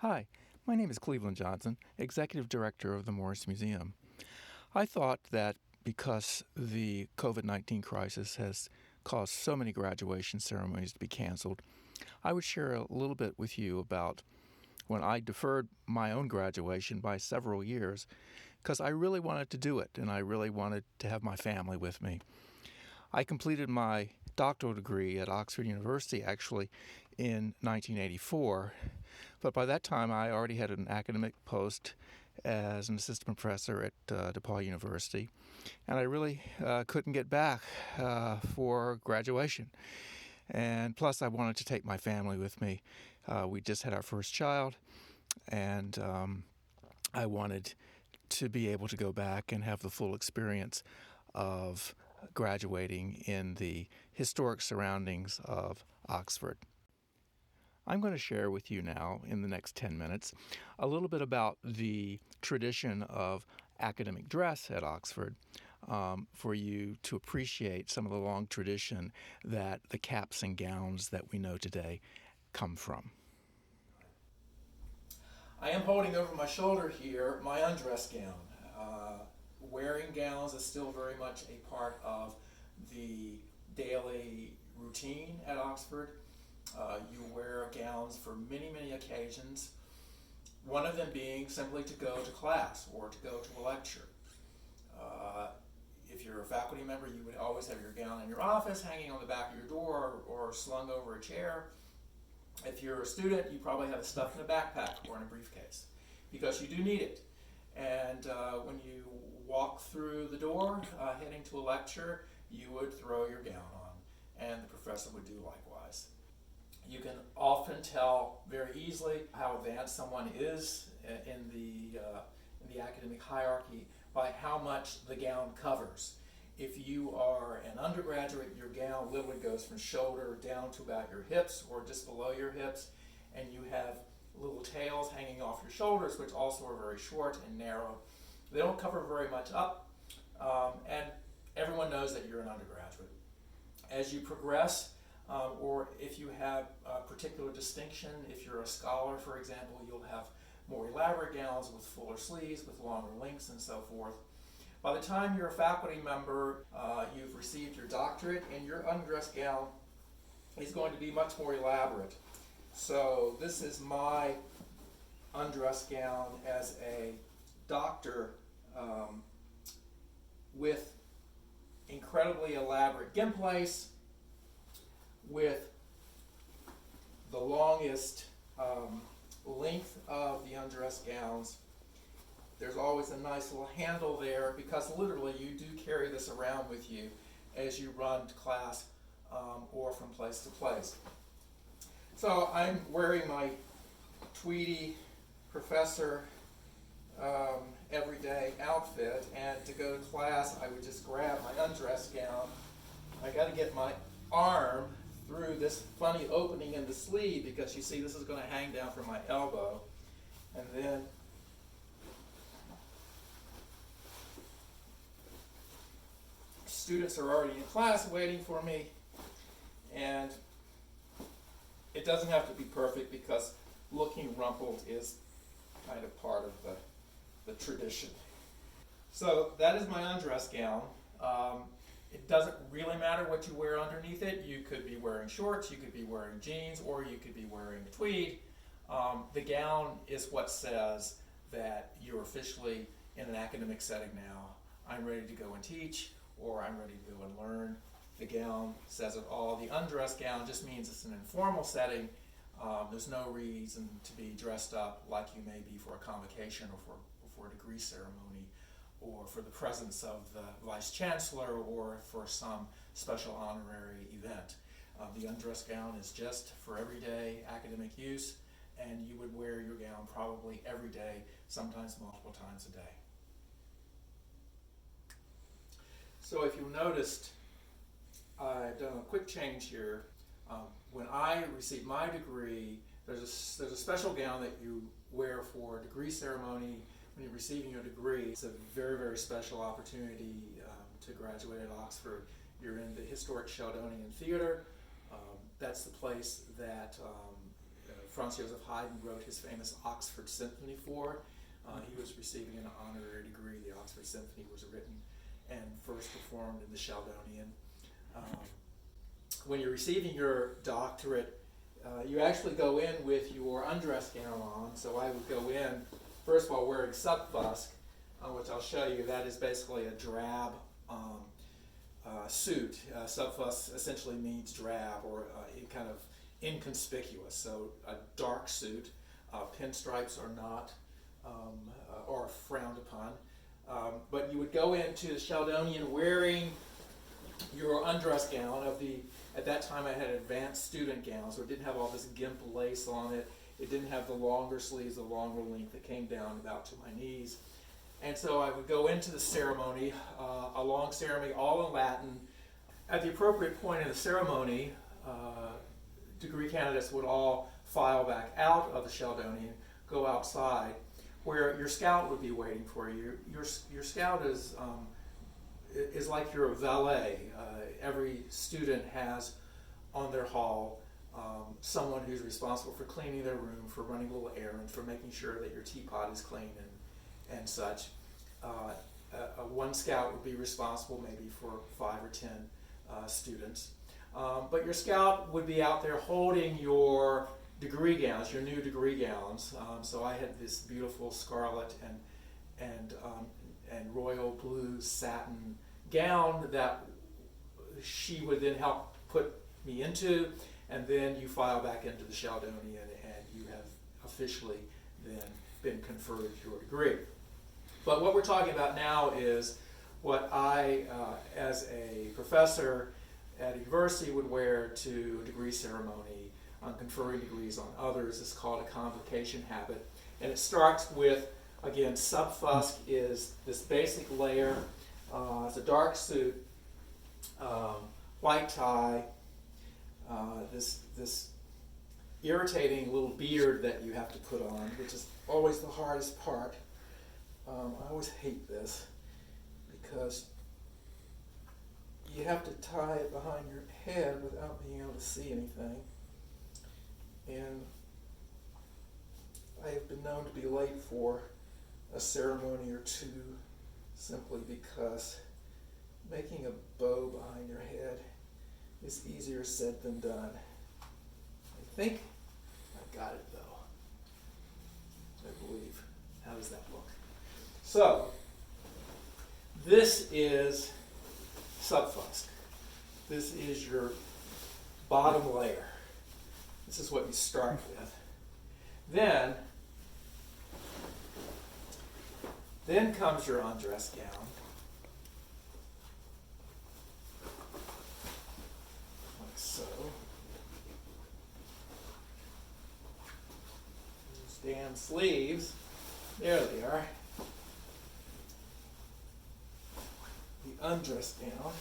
Hi, my name is Cleveland Johnson, Executive Director of the Morris Museum. I thought that because the COVID-19 crisis has caused so many graduation ceremonies to be canceled, I would share a little bit with you about when I deferred my own graduation by several years because I really wanted to do it and I really wanted to have my family with me. I completed my doctoral degree at Oxford University actually in 1984, but by that time I already had an academic post as an assistant professor at DePaul University, and I really couldn't get back for graduation. And plus, I wanted to take my family with me. We just had our first child, and I wanted to be able to go back and have the full experience of graduating in the historic surroundings of Oxford. I'm going to share with you now, in the next 10 minutes, a little bit about the tradition of academic dress at Oxford for you to appreciate some of the long tradition that the caps and gowns that we know today come from. I am holding over my shoulder here my undress gown. Wearing gowns is still very much a part of the daily routine at Oxford. You wear gowns for many, many occasions, one of them being simply to go to class or to go to a lecture. If you're a faculty member, you would always have your gown in your office, hanging on the back of your door or slung over a chair. If you're a student, you probably have it stuffed in a backpack or in a briefcase because you do need it. And when you walk through the door heading to a lecture, you would throw your gown on, and the professor would do likewise. You can often tell very easily how advanced someone is in the academic hierarchy by how much the gown covers. If you are an undergraduate, your gown literally goes from shoulder down to about your hips or just below your hips, and you have little tails hanging off your shoulders, which also are very short and narrow. They don't cover very much up, and everyone knows that you're an undergraduate. As you progress, or if you have a particular distinction, if you're a scholar, for example, you'll have more elaborate gowns with fuller sleeves, with longer lengths, and so forth. By the time you're a faculty member, you've received your doctorate, and your undress gown is going to be much more elaborate. So this is my undress gown as a doctor with incredibly elaborate gimp lace, with the longest length of the undress gowns. There's always a nice little handle there because literally you do carry this around with you as you run to class or from place to place. So I'm wearing my tweedy professor everyday outfit, and to go to class I would just grab my undress gown. I got to get my arm through this funny opening in the sleeve because you see this is going to hang down from my elbow, and then students are already in class waiting for me, and it doesn't have to be perfect because looking rumpled is kind of part of the tradition. So that is my undress gown. It doesn't really matter what you wear underneath it. You could be wearing shorts, you could be wearing jeans, or you could be wearing a tweed. The gown is what says that you're officially in an academic setting now. I'm ready to go and teach, or I'm ready to go and learn. The gown says it all. The undress gown just means it's an informal setting. There's no reason to be dressed up like you may be for a convocation or for a degree ceremony, or for the presence of the vice chancellor, or for some special honorary event. The undress gown is just for everyday academic use, and you would wear your gown probably every day, sometimes multiple times a day. So if you noticed, I've done a quick change here. When I received my degree, there's a special gown that you wear for a degree ceremony when you're receiving your degree. It's a very, very special opportunity to graduate at Oxford. You're in the historic Sheldonian Theater. That's the place that Franz Joseph Haydn wrote his famous Oxford Symphony for. He was receiving an honorary degree. The Oxford Symphony was written and first performed in the Sheldonian. When you're receiving your doctorate, you actually go in with your undress gown on. So I would go in, first of all, wearing subfusk, which I'll show you. That is basically a drab suit. Subfusk essentially means drab or kind of inconspicuous. So a dark suit. Pinstripes are not or frowned upon. But you would go into the Sheldonian wearing your undress gown of the, at that time I had advanced student gowns, so it didn't have all this gimp lace on it. It didn't have the longer sleeves, the longer length that came down about to my knees. And so I would go into the ceremony, a long ceremony, all in Latin. At the appropriate point in the ceremony, degree candidates would all file back out of the Sheldonian, go outside, where your scout would be waiting for you. Your scout is like your valet. Every student has on their hall someone who's responsible for cleaning their room, for running a little errand, for making sure that your teapot is clean and such. One scout would be responsible maybe for 5 or 10 students. But your scout would be out there holding your degree gowns, your new degree gowns. So I had this beautiful scarlet and royal blue satin gown that she would then help put me into, and then you file back into the Sheldonian and you have officially then been conferred your degree. But what we're talking about now is what I, as a professor at a university, would wear to a degree ceremony on conferring degrees on others. It's called a convocation habit. And it starts with, again, subfusk is this basic layer. It's a dark suit, white tie, this irritating little beard that you have to put on, which is always the hardest part. I always hate this because you have to tie it behind your head without being able to see anything. And I have been known to be late for a ceremony or two simply because making a bow behind your head is easier said than done. I think I got it though. I believe. How does that look? So, this is subfusk. This is your bottom layer. This is what you start with. Then comes your undress gown. Like so. These damn sleeves. There they are. The undress gown.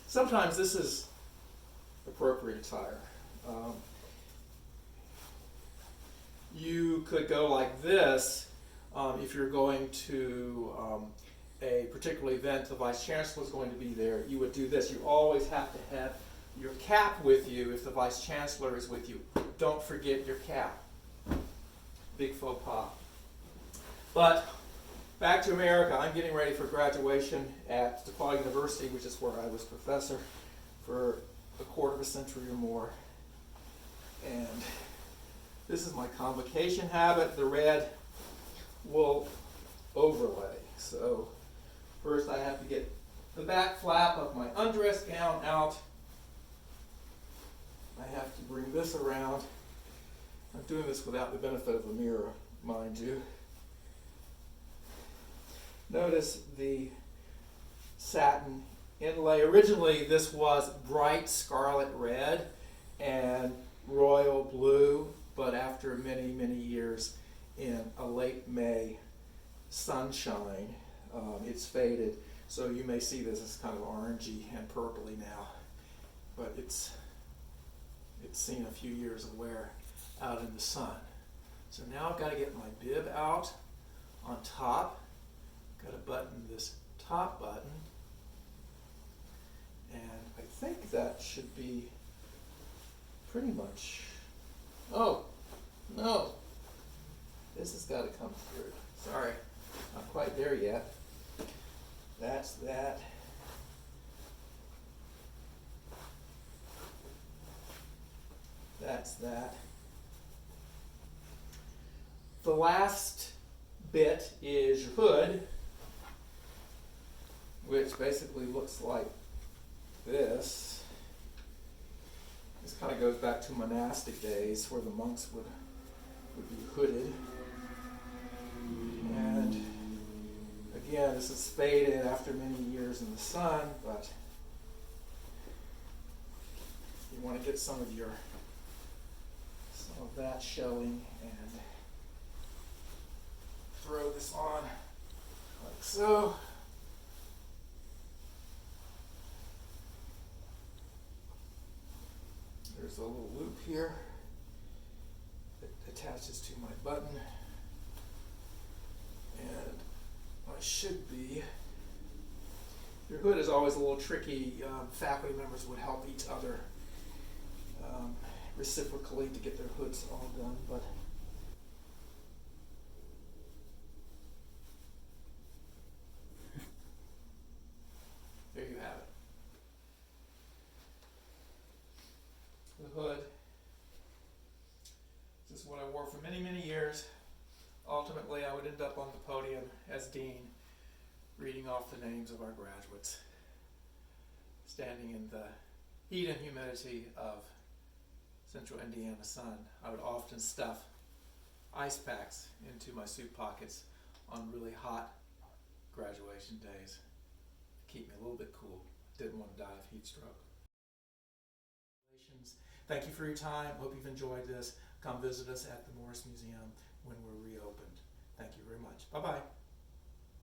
Sometimes this is appropriate attire. You could go like this if you're going to a particular event, the Vice Chancellor is going to be there. You would do this. You always have to have your cap with you if the Vice Chancellor is with you. Don't forget your cap. Big faux pas. But back to America. I'm getting ready for graduation at DePaul University, which is where I was professor for a quarter of a century or more. And this is my convocation habit, the red wool overlay. So first I have to get the back flap of my undress gown out. I have to bring this around. I'm doing this without the benefit of a mirror, mind you. Notice the satin inlay. Originally this was bright scarlet red and royal blue, but after many, many years in a late May sunshine, it's faded. So you may see this as kind of orangey and purpley now, but it's seen a few years of wear out in the sun. So now I've got to get my bib out on top. Got to button this top button, and I think that should be pretty much Oh, no. This has got to come through. Sorry, not quite there yet. That's that. That's that. The last bit is your hood, which basically looks like this. This kind of goes back to monastic days where the monks would be hooded. And again, this is faded after many years in the sun, but you want to get some of that showing and throw this on like so. There's a little loop here that attaches to my button, and I should be. Your hood is always a little tricky. Faculty members would help each other reciprocally to get their hoods all done, but there you have it. The hood. This is what I wore for many, many years. Ultimately, I would end up on the podium as dean, reading off the names of our graduates, standing in the heat and humidity of central Indiana sun. I would often stuff ice packs into my suit pockets on really hot graduation days to keep me a little bit cool. Didn't want to die of heat stroke. Thank you for your time. Hope you've enjoyed this. Come visit us at the Morris Museum when we're reopened. Thank you very much. Bye-bye.